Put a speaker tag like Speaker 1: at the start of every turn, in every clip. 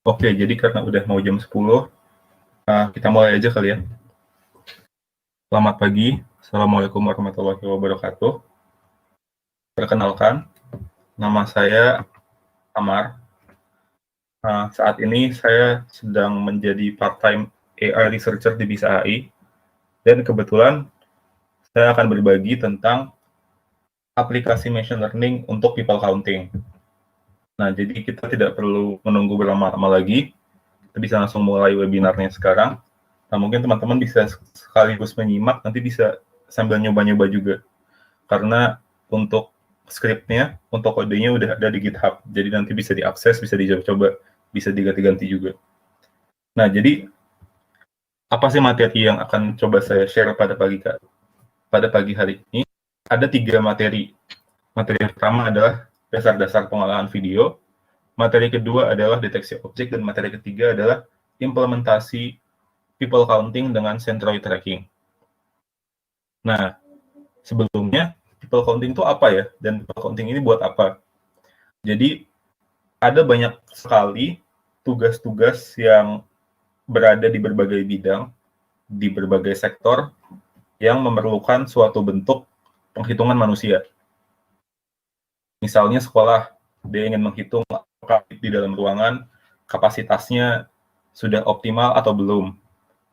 Speaker 1: Oke, jadi karena udah mau jam 10, kita mulai aja kali ya. Selamat pagi, Assalamualaikum warahmatullahi wabarakatuh. Perkenalkan, nama saya Amar. Saat ini saya sedang menjadi part-time AI researcher di BISA AI, dan kebetulan saya akan berbagi tentang aplikasi machine learning untuk people counting. Nah, jadi kita tidak perlu menunggu berlama-lama lagi, kita bisa langsung mulai webinarnya sekarang. Nah, mungkin teman-teman bisa sekaligus menyimak, nanti bisa sambil nyoba-nyoba juga. Karena untuk skripnya, untuk kodenya udah ada di GitHub, jadi nanti bisa diakses, bisa dicoba-coba, bisa diganti-ganti juga. Nah, jadi apa sih materi yang akan coba saya share pada pagi hari ini? Ada 3 materi. Materi yang pertama adalah dasar-dasar pengolahan video, materi kedua adalah deteksi objek, dan materi ketiga adalah implementasi people counting dengan centroid tracking. Nah, sebelumnya people counting itu apa ya? Dan people counting ini buat apa? Jadi, ada banyak sekali tugas-tugas yang berada di berbagai bidang, di berbagai sektor, yang memerlukan suatu bentuk penghitungan manusia. Misalnya sekolah, dia ingin menghitung apakah di dalam ruangan kapasitasnya sudah optimal atau belum.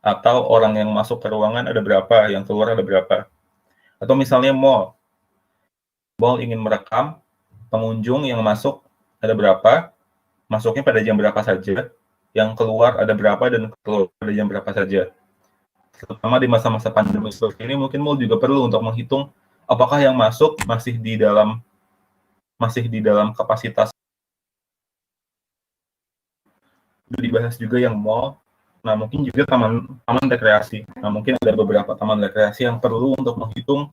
Speaker 1: Atau orang yang masuk ke ruangan ada berapa, yang keluar ada berapa. Atau misalnya mall ingin merekam pengunjung yang masuk ada berapa, masuknya pada jam berapa saja, yang keluar ada berapa, dan keluar pada jam berapa saja. Terutama di masa-masa pandemi seperti ini, mungkin mall juga perlu untuk menghitung apakah yang masuk masih di dalam kapasitas. Itu dibahas juga yang mall. Nah, mungkin juga taman rekreasi. Nah, mungkin ada beberapa taman rekreasi yang perlu untuk menghitung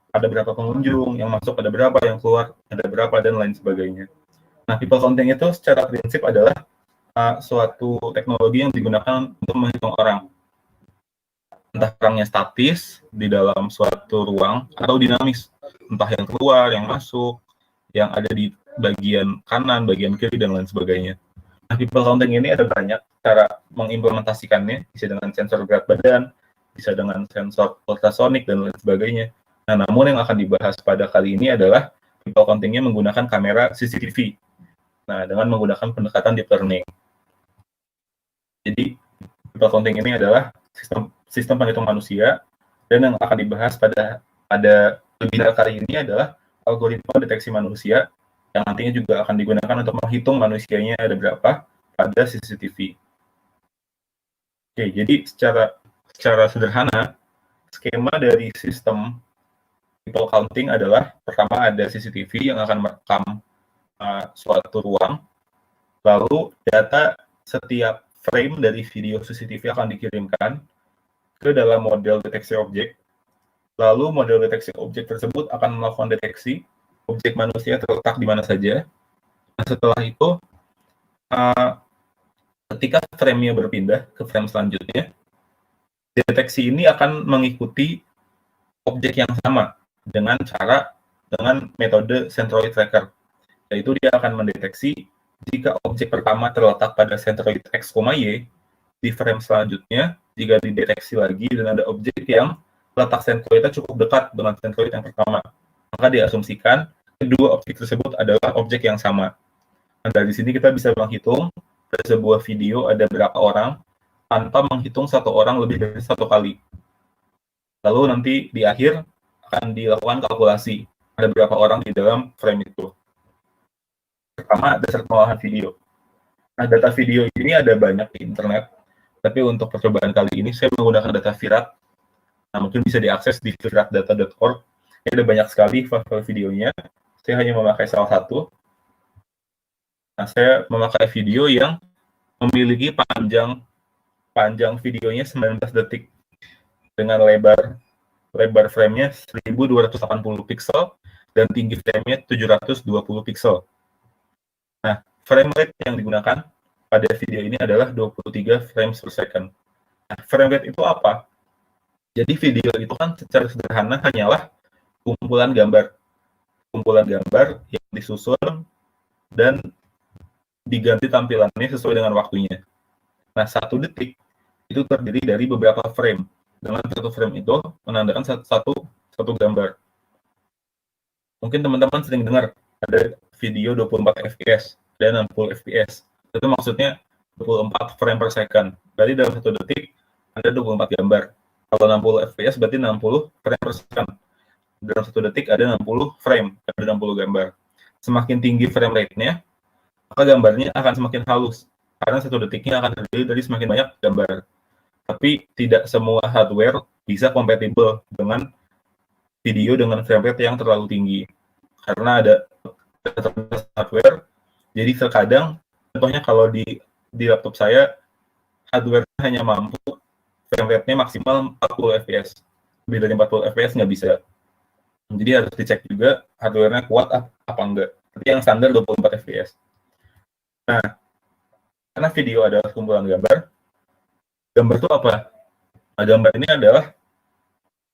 Speaker 1: ada berapa pengunjung, yang masuk ada berapa, yang keluar ada berapa, dan lain sebagainya. Nah, people counting itu secara prinsip adalah suatu teknologi yang digunakan untuk menghitung orang. Entah orangnya statis di dalam suatu ruang atau dinamis. Entah yang keluar, yang masuk, yang ada di bagian kanan, bagian kiri, dan lain sebagainya. Nah, people counting ini ada banyak cara mengimplementasikannya, bisa dengan sensor berat badan, bisa dengan sensor ultrasonik, dan lain sebagainya. Nah, namun yang akan dibahas pada kali ini adalah people counting-nya menggunakan kamera CCTV. Nah, dengan menggunakan pendekatan deep learning. Jadi, people counting ini adalah sistem penghitung manusia, dan yang akan dibahas pada webinar kali ini adalah algoritma deteksi manusia, yang nantinya juga akan digunakan untuk menghitung manusianya ada berapa pada CCTV. Oke, jadi secara sederhana, skema dari sistem people counting adalah pertama ada CCTV yang akan merekam suatu ruang, lalu data setiap frame dari video CCTV akan dikirimkan ke dalam model deteksi objek, lalu model deteksi objek tersebut akan melakukan deteksi objek manusia terletak di mana saja. Nah, setelah itu, ketika frame-nya berpindah ke frame selanjutnya, deteksi ini akan mengikuti objek yang sama dengan metode centroid tracker, yaitu dia akan mendeteksi jika objek pertama terletak pada centroid X, Y, di frame selanjutnya, jika dideteksi lagi dan ada objek yang letak centroidnya cukup dekat dengan centroid yang pertama, maka diasumsikan kedua objek tersebut adalah objek yang sama. Nah, dari sini kita bisa menghitung pada sebuah video ada berapa orang tanpa menghitung satu orang lebih dari satu kali. Lalu nanti di akhir akan dilakukan kalkulasi ada berapa orang di dalam frame itu. Pertama, dasar pengolahan video. Nah, data video ini ada banyak di internet, tapi untuk percobaan kali ini saya menggunakan data Virat. Nah, mungkin bisa diakses di viratdata.org. Ini ada banyak sekali file videonya. Saya hanya memakai salah satu. Nah, saya memakai video yang memiliki panjang videonya 19 detik dengan lebar frame-nya 1280 pixel dan tinggi frame-nya 720 pixel. Nah, frame rate yang digunakan pada video ini adalah 23 frames per second. Nah, frame rate itu apa? Jadi video itu kan secara sederhana hanyalah kumpulan gambar yang disusun dan diganti tampilannya sesuai dengan waktunya. Nah, 1 detik itu terdiri dari beberapa frame. Dengan satu frame itu menandakan satu gambar. Mungkin teman-teman sering dengar ada video 24 fps dan 60 fps. Itu maksudnya 24 frame per second. Berarti dalam 1 detik ada 24 gambar. Kalau 60 fps berarti 60 frame per second. Dalam 1 detik ada 60 frame, ada 60 gambar. Semakin tinggi frame rate-nya, maka gambarnya akan semakin halus. Karena 1 detiknya akan terdiri dari semakin banyak gambar. Tapi tidak semua hardware bisa kompatibel dengan video dengan frame rate yang terlalu tinggi. Karena ada hardware, jadi terkadang, contohnya kalau di laptop saya, hardware hanya mampu frame rate-nya maksimal 40 fps. Lebih dari 40 fps nggak bisa. Jadi harus dicek juga hardware-nya kuat apa enggak. Tapi yang standar 24 fps. Nah, karena video adalah kumpulan gambar, gambar itu apa? Nah, gambar ini adalah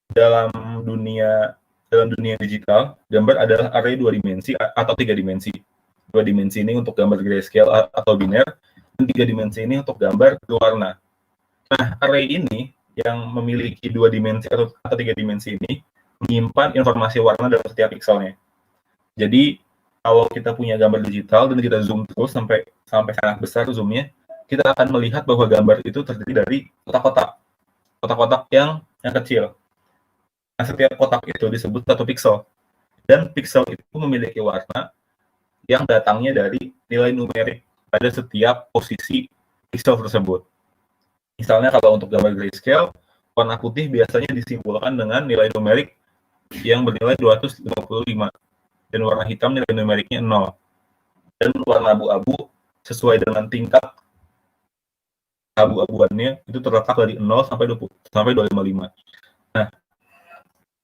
Speaker 1: dalam dunia digital, gambar adalah array 2 dimensi atau 3 dimensi. 2 dimensi ini untuk gambar grayscale atau biner, dan 3 dimensi ini untuk gambar berwarna. Nah, array ini yang memiliki 2 dimensi atau 3 dimensi ini menyimpan informasi warna dalam setiap pixelnya. Jadi, kalau kita punya gambar digital dan kita zoom terus sampai sangat besar zoomnya, kita akan melihat bahwa gambar itu terdiri dari kotak-kotak yang kecil. Nah, setiap kotak itu disebut 1 pixel. Dan pixel itu memiliki warna yang datangnya dari nilai numerik pada setiap posisi pixel tersebut. Misalnya kalau untuk gambar grayscale, warna putih biasanya disimpulkan dengan nilai numerik yang bernilai 255. Dan warna hitam nilai numeriknya 0. Dan warna abu-abu sesuai dengan tingkat abu-abuannya itu terletak dari 0 sampai 255. Nah,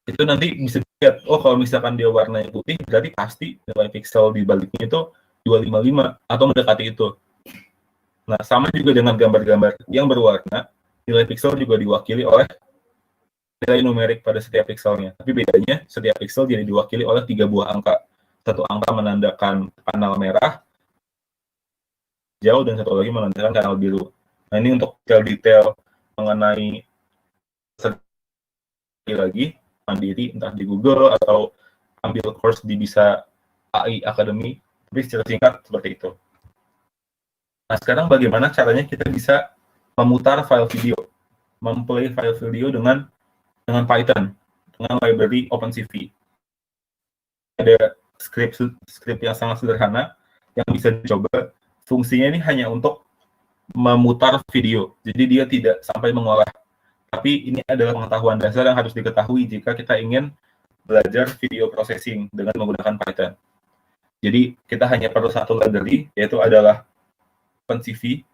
Speaker 1: itu nanti bisa dilihat, oh kalau misalkan dia warnanya putih, berarti pasti nilai pixel di baliknya itu 255 atau mendekati itu. Nah, sama juga dengan gambar-gambar yang berwarna, nilai pixel juga diwakili oleh nilai numerik pada setiap pixelnya. Tapi bedanya, setiap pixel jadi diwakili oleh 3 buah angka. Satu angka menandakan kanal merah, hijau, dan satu lagi menandakan kanal biru. Nah, ini untuk detail mengenai lagi mandiri, entah di Google atau ambil course di Bisa AI Academy, tapi secara singkat seperti itu. Nah, sekarang bagaimana caranya kita bisa memutar file video, memplay file video dengan Python, dengan library OpenCV. Ada script yang sangat sederhana yang bisa dicoba. Fungsinya ini hanya untuk memutar video, jadi dia tidak sampai mengolah. Tapi ini adalah pengetahuan dasar yang harus diketahui jika kita ingin belajar video processing dengan menggunakan Python. Jadi kita hanya perlu satu library, yaitu adalah OpenCV,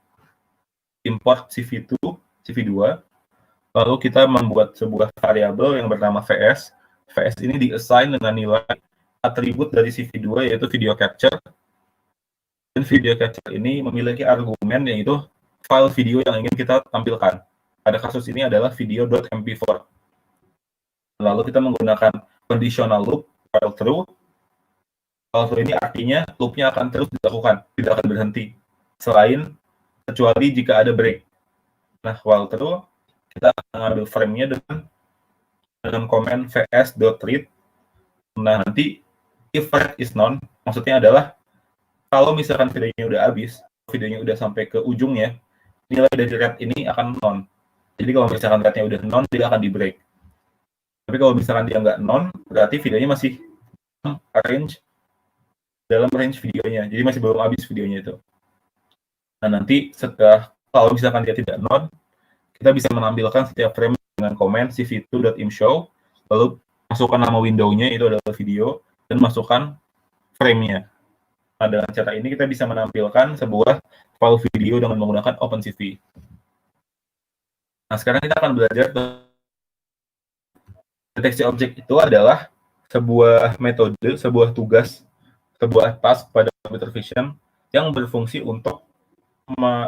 Speaker 1: import CV2, lalu kita membuat sebuah variabel yang bernama VS. VS ini di-assign dengan nilai atribut dari CV2, yaitu video capture. Dan video capture ini memiliki argumen, yaitu file video yang ingin kita tampilkan. Pada kasus ini adalah video.mp4. Lalu kita menggunakan conditional loop, while true. While true ini artinya loopnya akan terus dilakukan, tidak akan berhenti. Selain kecuali jika ada break. Nah, while true, kita akan mengambil frame-nya dengan komen vs.read. Nah, nanti if read is none, maksudnya adalah kalau misalkan videonya udah habis, videonya udah sampai ke ujungnya, nilai dari read ini akan none. Jadi kalau misalkan rate-nya udah non, dia akan di-break. Tapi kalau misalkan dia nggak non, berarti videonya masih dalam range videonya. Jadi masih belum habis videonya itu. Nah, nanti setelah, kalau misalkan dia tidak non, kita bisa menampilkan setiap frame dengan komen cv2.imshow, lalu masukkan nama window-nya, itu adalah video, dan masukkan frame-nya. Nah, dengan cara ini kita bisa menampilkan sebuah file video dengan menggunakan OpenCV. Nah, sekarang kita akan belajar deteksi objek itu adalah sebuah metode, sebuah tugas, sebuah task pada computer vision yang berfungsi untuk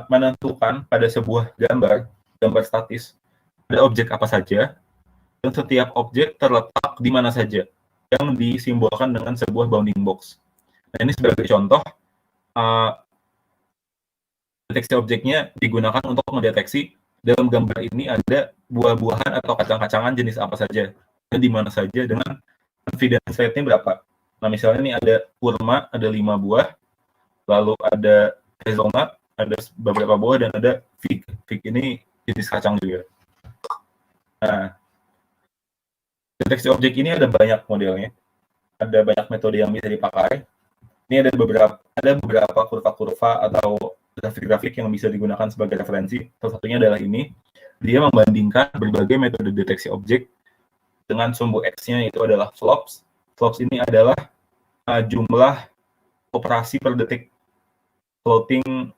Speaker 1: menentukan pada sebuah gambar statis, ada objek apa saja, dan setiap objek terletak di mana saja, yang disimbolkan dengan sebuah bounding box. Nah, ini sebagai contoh, deteksi objeknya digunakan untuk mendeteksi dalam gambar ini ada buah-buahan atau kacang-kacangan jenis apa saja dan di mana saja dengan confidence rate-nya berapa. Nah, misalnya ini ada kurma, ada 5 buah, lalu ada hazelnut, ada beberapa buah, dan ada fig. Fig ini jenis kacang juga. Nah, deteksi objek ini ada banyak modelnya, ada banyak metode yang bisa dipakai. Ini ada beberapa kurva-kurva atau grafik-grafik yang bisa digunakan sebagai referensi. Salah satunya adalah ini. Dia membandingkan berbagai metode deteksi objek dengan sumbu X-nya, yaitu adalah flops. Flops ini adalah jumlah operasi per detik, floating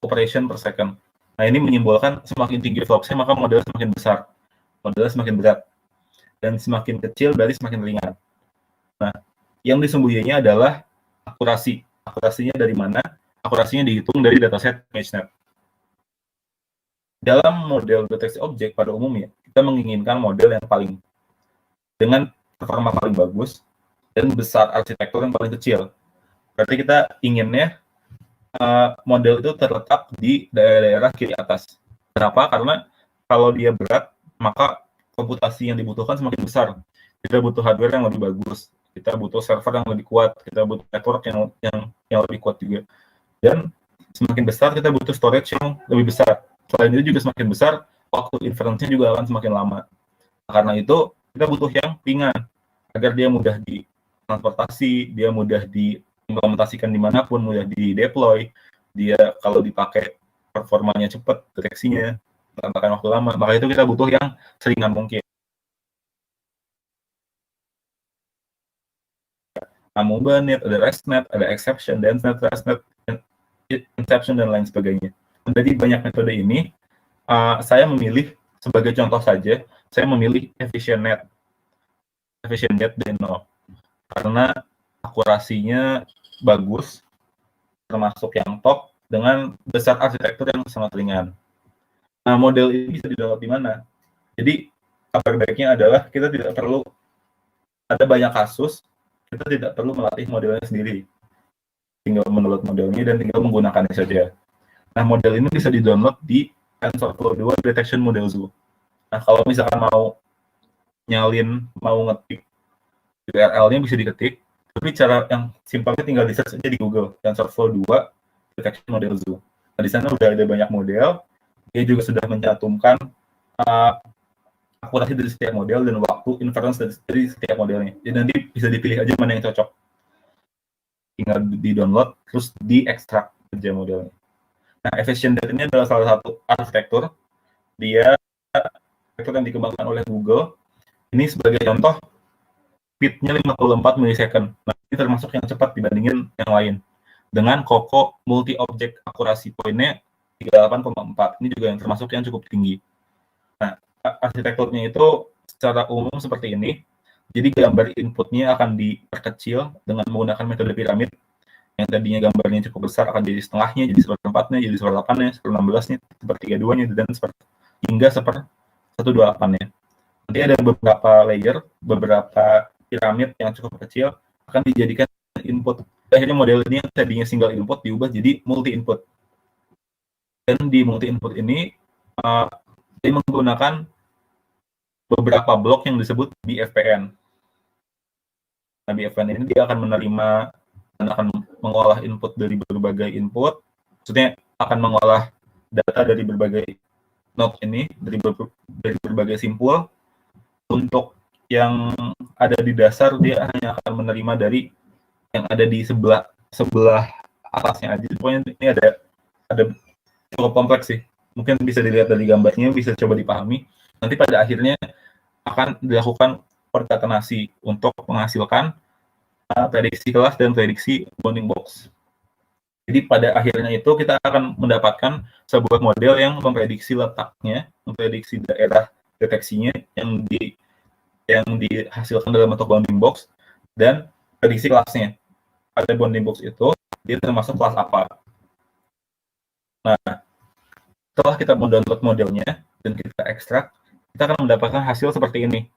Speaker 1: operation per second. Nah, ini menyimbolkan semakin tinggi flopsnya, maka modelnya semakin besar, modelnya semakin berat, dan semakin kecil berarti semakin ringan. Nah, yang disembunyinya adalah akurasi. Akurasinya dari mana? Akurasinya dihitung dari dataset ImageNet. Dalam model deteksi objek pada umumnya, kita menginginkan model yang paling dengan performa paling bagus dan besar arsitektur yang paling kecil. Berarti kita inginnya model itu terletak di daerah-daerah kiri atas. Kenapa? Karena kalau dia berat, maka komputasi yang dibutuhkan semakin besar. Kita butuh hardware yang lebih bagus, kita butuh server yang lebih kuat, kita butuh network yang lebih kuat juga. Dan semakin besar, kita butuh storage yang lebih besar. Selain itu juga semakin besar, waktu inference-nya juga akan semakin lama. Karena itu, kita butuh yang ringan, agar dia mudah ditransportasi, dia mudah diimplementasikan dimanapun, mudah di-deploy, dia kalau dipakai performanya cepat, deteksinya, tanpa waktu lama. Maka itu kita butuh yang seringan mungkin. Amuba.net, ada RESTnet, ada exception, DenseNet, RESTnet, inception, dan lain sebagainya. Jadi banyak metode ini, saya memilih, sebagai contoh saja, saya memilih EfficientNet Deno, karena akurasinya bagus, termasuk yang top, dengan besar arsitektur yang sangat ringan. Nah, model ini bisa di-download di mana? Jadi, kabar baiknya adalah kita tidak perlu, ada banyak kasus, kita tidak perlu melatih modelnya sendiri. Tinggal mendownload modelnya dan tinggal menggunakannya saja. Nah, model ini bisa di-download di TensorFlow 2 Detection Model Zoo. Nah, kalau misalkan mau ngetik URL-nya bisa diketik, tapi cara yang simpelnya tinggal di-search aja di Google, TensorFlow 2 Detection Model Zoo. Nah, di sana udah ada banyak model, dia juga sudah mencantumkan akurasi dari setiap model dan waktu inference dari setiap modelnya. Jadi nanti bisa dipilih aja mana yang cocok. Tinggal di-download, terus di-ekstrak aja modelnya. Nah, EfficientNet ini adalah salah satu arsitektur. Dia arsitektur yang dikembangkan oleh Google. Ini sebagai contoh, speed-nya 54 milisecond. Nah, ini termasuk yang cepat dibandingin yang lain. Dengan Coco multi-object akurasi poinnya 38,4. Ini juga yang termasuk yang cukup tinggi. Nah, arsitekturnya itu secara umum seperti ini. Jadi gambar inputnya akan diperkecil dengan menggunakan metode piramid. Yang tadinya gambarnya cukup besar akan jadi setengahnya, jadi seperempatnya, jadi seperdelapannya, 16-nya, sepertiga-duanya, dan hingga 1/28-nya. Nanti ada beberapa layer, beberapa piramid yang cukup kecil akan dijadikan input. Akhirnya model ini yang tadinya single input diubah jadi multi input. Dan di multi input ini dia menggunakan beberapa blok yang disebut BFPN. Nah, BFPN ini dia akan menerima dan akan mengolah input dari berbagai input, maksudnya akan mengolah data dari berbagai node ini, dari berbagai simpul. Untuk yang ada di dasar, dia hanya akan menerima dari yang ada di sebelah atasnya aja. Pokoknya ini ada cukup kompleks sih. Mungkin bisa dilihat dari gambarnya, bisa coba dipahami. Nanti pada akhirnya akan dilakukan perkatenasi untuk menghasilkan prediksi kelas dan prediksi bounding box. Jadi pada akhirnya itu kita akan mendapatkan sebuah model yang memprediksi letaknya, memprediksi daerah deteksinya yang dihasilkan dalam bentuk bounding box, dan prediksi kelasnya. Pada bounding box itu dia termasuk kelas apa. Nah, setelah kita mendownload modelnya dan kita ekstrak, kita akan mendapatkan hasil seperti ini.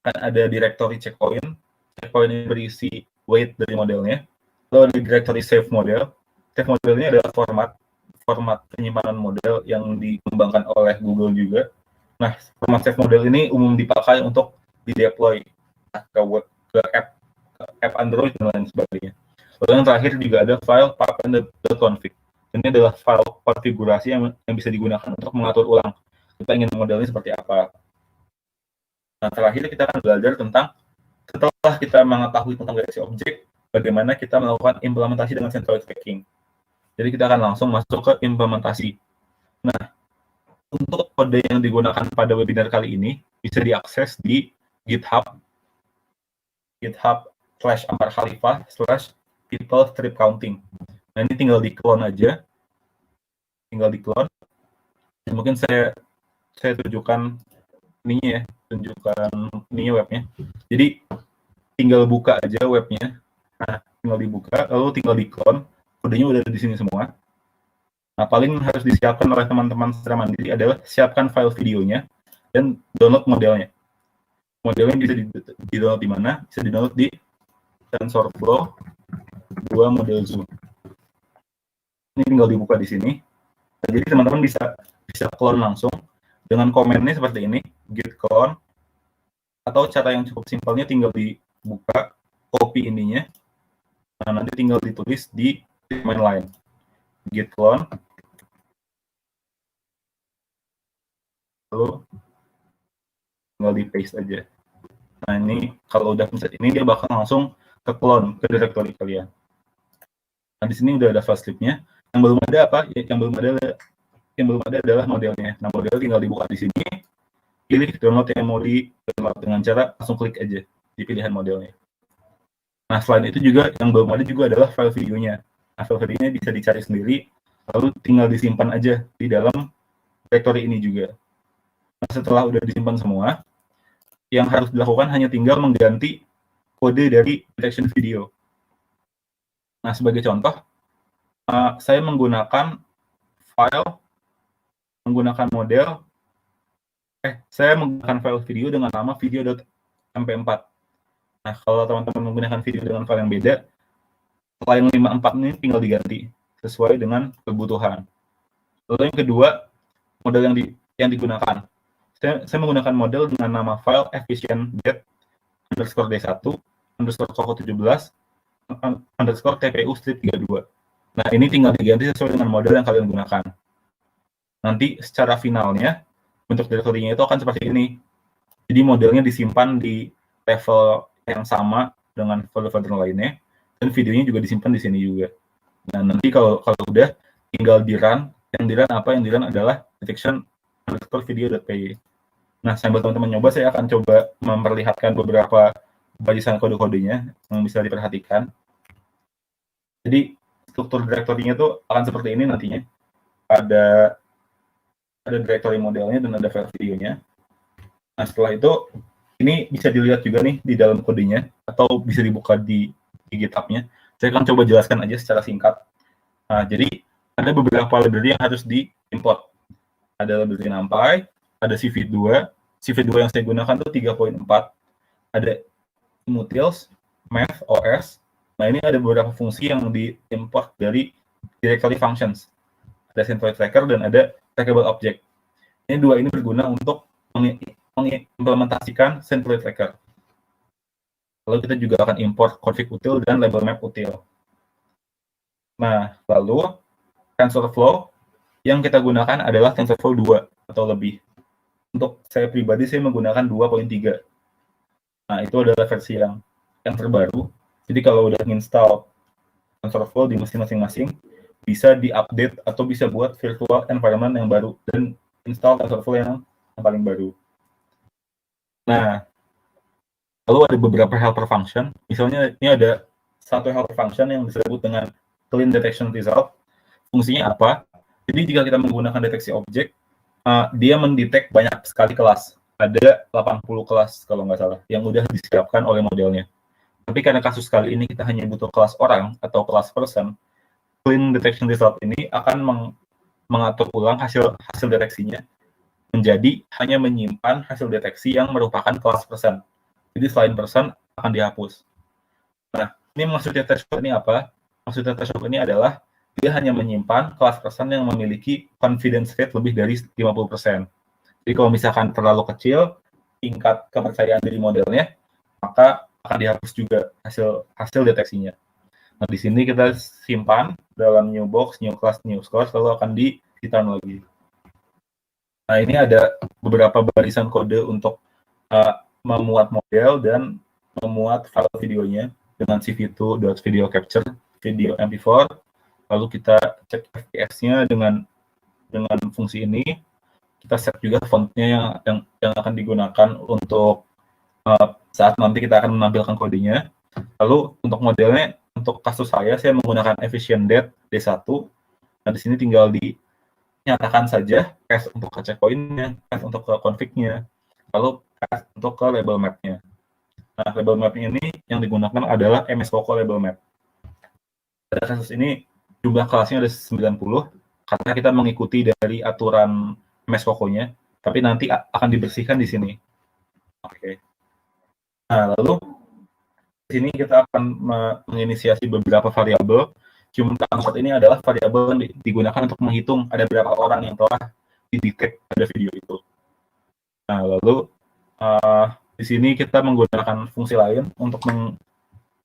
Speaker 1: Kan ada directory checkpoint ini berisi weight dari modelnya, lalu ada directory save model. Save modelnya adalah format penyimpanan model yang dikembangkan oleh Google juga. Nah, format save model ini umum dipakai untuk di-deploy ke web, ke app Android dan lain sebagainya. Lalu yang terakhir juga ada file pattern.config. Ini adalah file konfigurasi yang bisa digunakan untuk mengatur ulang kita ingin modelnya seperti apa. Nah, terakhir kita akan belajar tentang setelah kita mengetahui tentang deteksi objek, bagaimana kita melakukan implementasi dengan centralized tracking. Jadi kita akan langsung masuk ke implementasi. Nah, untuk kode yang digunakan pada webinar kali ini bisa diakses di github/amar-khalifah/people-strip-counting. Nah, ini tinggal di-clone aja. Tinggal di-clone. Dan mungkin saya tunjukkan ininya ya, webnya. Jadi tinggal buka aja webnya. Nah, tinggal dibuka, lalu tinggal di-clone. Kodenya udah ada di sini semua. Nah, paling harus disiapkan oleh teman-teman secara mandiri adalah siapkan file videonya dan download modelnya. Modelnya bisa di-download di mana? Bisa di-download di TensorFlow 2 model Zoom. Ini tinggal dibuka di sini. Nah, jadi teman-teman bisa clone langsung dengan komennya seperti ini, git clone, atau cara yang cukup simpelnya tinggal dibuka, copy ininya, nah nanti tinggal ditulis di command line, git clone, lalu tinggal di paste aja. Nah, ini kalau udah pencet ini dia bakal langsung ke clone ke directory kalian. Nah, di sini udah ada file script-nya. Yang belum ada apa? Yang belum ada adalah modelnya. Nah, model tinggal dibuka di sini, pilih download yang mau di-download dengan cara langsung klik aja di pilihan modelnya. Nah, selain itu juga yang belum ada juga adalah file videonya. Nah, file videonya bisa dicari sendiri, lalu tinggal disimpan aja di dalam directory ini juga. Nah, setelah udah disimpan semua, yang harus dilakukan hanya tinggal mengganti kode dari detection video. Nah, sebagai contoh, saya menggunakan file video dengan nama video.mp4. Nah, kalau teman-teman menggunakan video dengan file yang beda, file yang 54 ini tinggal diganti sesuai dengan kebutuhan. Lalu yang kedua, model yang digunakan. Saya menggunakan model dengan nama file efficient_d1_coco17_tpu_strip32. Nah, ini tinggal diganti sesuai dengan model yang kalian gunakan. Nanti secara finalnya, bentuk directory-nya itu akan seperti ini. Jadi modelnya disimpan di level yang sama dengan folder-folder lainnya, dan videonya juga disimpan di sini juga. Nah, nanti kalau udah tinggal di-run. Yang di-run adalah detection_video.py. Nah, sambil teman-teman nyoba, saya akan coba memperlihatkan beberapa barisan kode-kodenya yang bisa diperhatikan. Jadi, struktur directory-nya itu akan seperti ini nantinya. Ada directory modelnya dan ada file videonya. Nah, setelah itu, ini bisa dilihat juga nih di dalam kodenya, atau bisa dibuka di GitHub-nya. Saya akan coba jelaskan aja secara singkat. Nah, jadi ada beberapa library yang harus di-import. Ada library NumPy, ada CV2 yang saya gunakan tuh 3.4, ada Utils, Math, OS. Nah, ini ada beberapa fungsi yang di-import dari directory functions. Ada centroid tracker dan ada trackable object. Ini dua ini berguna untuk mengimplementasikan centroid tracker. Lalu kita juga akan import config util dan label map util. Nah, lalu TensorFlow yang kita gunakan adalah TensorFlow 2 atau lebih. Untuk saya pribadi, saya menggunakan 2.3. Nah, itu adalah versi yang terbaru. Jadi kalau udah install TensorFlow di mesin masing-masing, bisa di-update atau bisa buat virtual environment yang baru dan install TensorFlow yang paling baru. Nah, lalu ada beberapa helper function. Misalnya ini ada satu helper function yang disebut dengan clean detection result. Fungsinya apa? Jadi jika kita menggunakan deteksi objek, dia mendetek banyak sekali kelas. Ada 80 kelas kalau nggak salah yang udah disiapkan oleh modelnya. Tapi karena kasus kali ini kita hanya butuh kelas orang atau kelas person, clean detection result ini akan mengatur ulang hasil deteksinya menjadi hanya menyimpan hasil deteksi yang merupakan kelas person. Jadi selain person akan dihapus. Nah, ini maksudnya threshold ini apa? Maksudnya threshold ini adalah dia hanya menyimpan kelas person yang memiliki confidence rate lebih dari 50%. Jadi kalau misalkan terlalu kecil tingkat kepercayaan dari modelnya, maka akan dihapus juga hasil deteksinya. Nah, di sini kita simpan dalam new box, new class, new source, lalu akan di-return lagi. Nah, ini ada beberapa barisan kode untuk memuat model dan memuat file videonya dengan cv2.video capture video mp4. Lalu kita cek fps-nya dengan fungsi ini. Kita set juga fontnya yang akan digunakan untuk saat nanti kita akan menampilkan kodenya. Lalu untuk modelnya, untuk kasus saya menggunakan efficient date D1. Nah, di sini tinggal dinyatakan saja cache untuk ke checkpoint-nya, cache untuk ke config-nya, lalu cache untuk ke label map-nya. Nah, label map ini yang digunakan adalah MS Coco label map. Pada kasus ini jumlah kelasnya ada 90 karena kita mengikuti dari aturan MS Coco-nya, tapi nanti akan dibersihkan di sini. Oke. Nah, lalu di sini kita akan menginisiasi beberapa variabel. Jumlah angkot ini adalah variabel yang digunakan untuk menghitung ada berapa orang yang telah didetek pada video itu. Nah, lalu di sini kita menggunakan fungsi lain untuk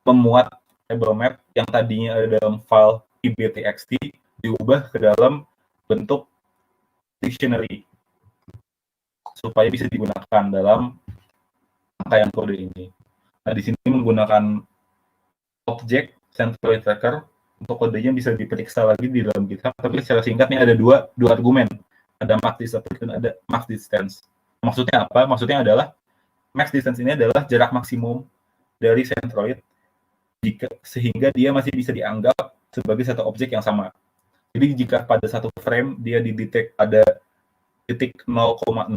Speaker 1: memuat label map yang tadinya ada dalam file ibtxt diubah ke dalam bentuk dictionary supaya bisa digunakan dalam rangkaian kode ini. Nah, di sini menggunakan objek centroid tracker untuk kodenya bisa diperiksa lagi di dalam GitHub, tapi secara singkatnya ada dua argumen, ada max distance dan ada max distance. Maksudnya apa? Maksudnya adalah max distance ini adalah jarak maksimum dari centroid sehingga dia masih bisa dianggap sebagai satu objek yang sama. Jadi jika pada satu frame dia didetek pada titik 0,0,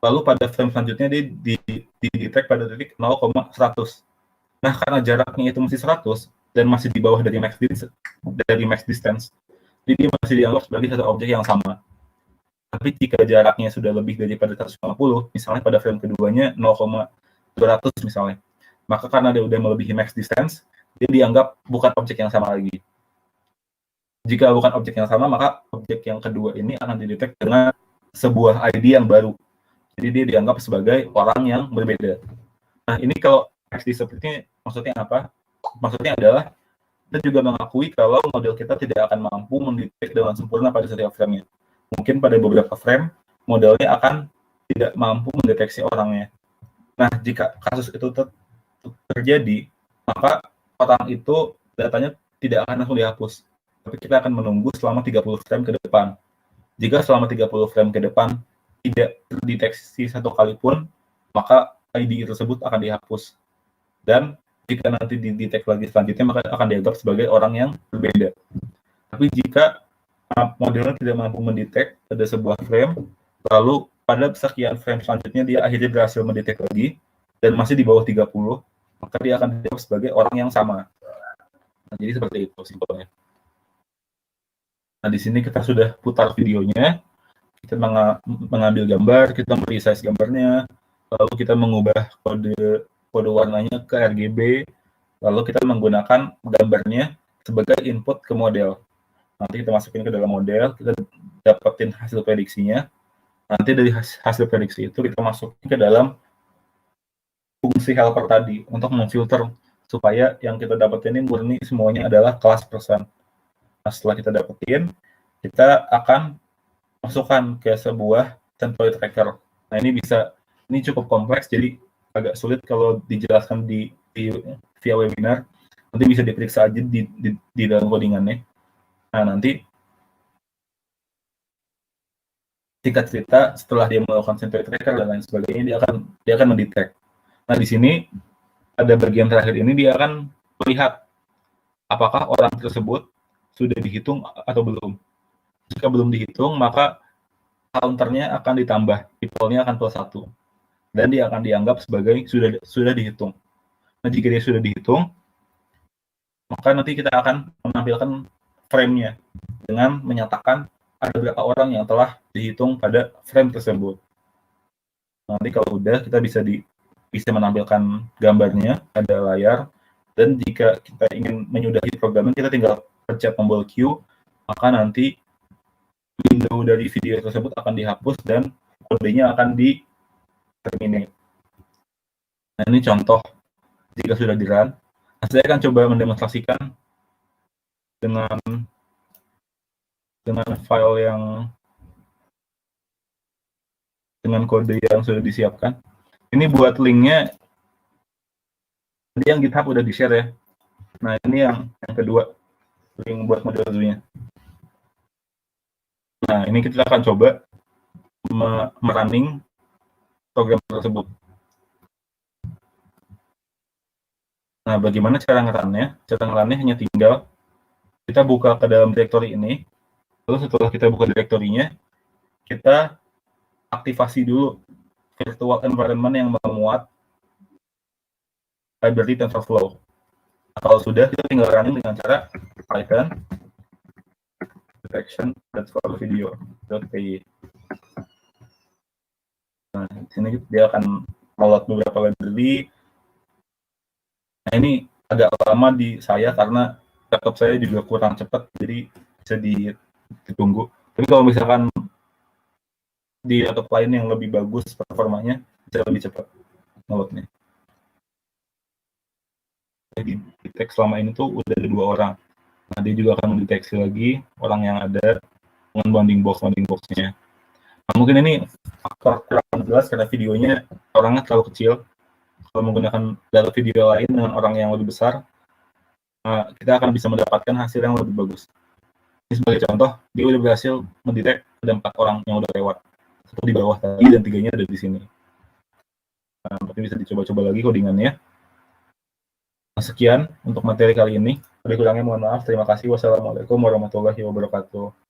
Speaker 1: lalu pada frame selanjutnya dia didetek pada titik 0,100. Nah, karena jaraknya itu masih 100 dan masih di bawah dari max distance, jadi dia masih dianggap sebagai satu objek yang sama. Tapi jika jaraknya sudah lebih daripada 150, misalnya pada frame keduanya 0,200 misalnya, maka karena dia udah melebihi max distance, dia dianggap bukan objek yang sama lagi. Jika bukan objek yang sama, maka objek yang kedua ini akan didetek dengan sebuah ID yang baru. Jadi dia dianggap sebagai orang yang berbeda. Nah, ini kalau max distance ini maksudnya apa? Maksudnya adalah kita juga mengakui kalau model kita tidak akan mampu mendetek dengan sempurna pada setiap frame-nya. Mungkin pada beberapa frame, modelnya akan tidak mampu mendeteksi orangnya. Nah, jika kasus itu terjadi, maka orang itu datanya tidak akan langsung dihapus. Tapi kita akan menunggu selama 30 frame ke depan. Jika selama 30 frame ke depan tidak terdeteksi satu kali pun, maka ID tersebut akan dihapus. Dan jika nanti didetek lagi selanjutnya, maka akan dianggap sebagai orang yang berbeda. Tapi jika modelnya tidak mampu mendetek pada sebuah frame, lalu pada sekian frame selanjutnya dia akhirnya berhasil mendetek lagi, dan masih di bawah 30, maka dia akan dianggap sebagai orang yang sama. Nah, jadi seperti itu simpelnya. Nah, di sini kita sudah putar videonya, kita mengambil gambar, kita meresize gambarnya, lalu kita mengubah kode warnanya ke RGB, lalu kita menggunakan gambarnya sebagai input ke model. Nanti kita masukin ke dalam model, kita dapetin hasil prediksinya. Nanti dari hasil prediksi itu kita masukin ke dalam fungsi helper tadi untuk memfilter supaya yang kita dapetin ini murni semuanya adalah kelas person. Nah, setelah kita dapetin, kita akan masukkan ke sebuah centroid tracker. Nah, ini cukup kompleks, jadi agak sulit kalau dijelaskan via webinar. Nanti bisa diperiksa aja di dalam codingannya. Nah, nanti singkat cerita, setelah dia melakukan centroid tracker dan lain sebagainya, dia akan mendetek. Nah, di sini ada bagian terakhir ini, dia akan melihat apakah orang tersebut sudah dihitung atau belum. Jika belum dihitung, maka counternya akan ditambah, people-nya akan +1. Dan dia akan dianggap sebagai sudah dihitung. Nah, jika dia sudah dihitung, maka nanti kita akan menampilkan frame-nya dengan menyatakan ada berapa orang yang telah dihitung pada frame tersebut. Nanti kalau udah, kita bisa menampilkan gambarnya pada layar, dan jika kita ingin menyudahi programnya, kita tinggal pencet tombol Q, maka nanti window dari video tersebut akan dihapus dan kodenya akan di terminate. Nah, ini contoh jika sudah di-run. Nah, saya akan coba mendemonstrasikan dengan file yang dengan kode yang sudah disiapkan. Ini buat linknya, tadi yang GitHub udah di-share ya. Nah, ini yang kedua, link buat model nya. Nah, ini kita akan coba merunning program tersebut. Nah, bagaimana cara ngerunnya? Cara ngerunnya hanya tinggal kita buka ke dalam directory ini, lalu setelah kita buka directory-nya, kita aktivasi dulu virtual environment yang memuat library TensorFlow. Nah, kalau sudah, kita tinggal running dengan cara Python detection_video.py. Nah, di sini dia akan meload beberapa library. Nah, ini agak lama di saya karena laptop saya juga kurang cepat, jadi bisa ditunggu. Tapi kalau misalkan di laptop lain yang lebih bagus performanya, bisa lebih cepat ngeloadnya. Jadi deteksi selama ini tuh udah ada 2 orang. Nah, dia juga akan mendeteksi lagi orang yang ada dengan bounding box-nya. Nah, mungkin ini faktor kurang jelas karena videonya orangnya terlalu kecil. Kalau menggunakan data video lain dengan orang yang lebih besar, kita akan bisa mendapatkan hasil yang lebih bagus. Ini sebagai contoh, dia udah berhasil mendetek ada 4 orang yang udah lewat. 1 di bawah tadi dan 3-nya ada di sini. Nah, mungkin bisa dicoba-coba lagi codingannya. Nah, sekian untuk materi kali ini. Lebih kurangnya mohon maaf. Terima kasih. Wassalamualaikum warahmatullahi wabarakatuh.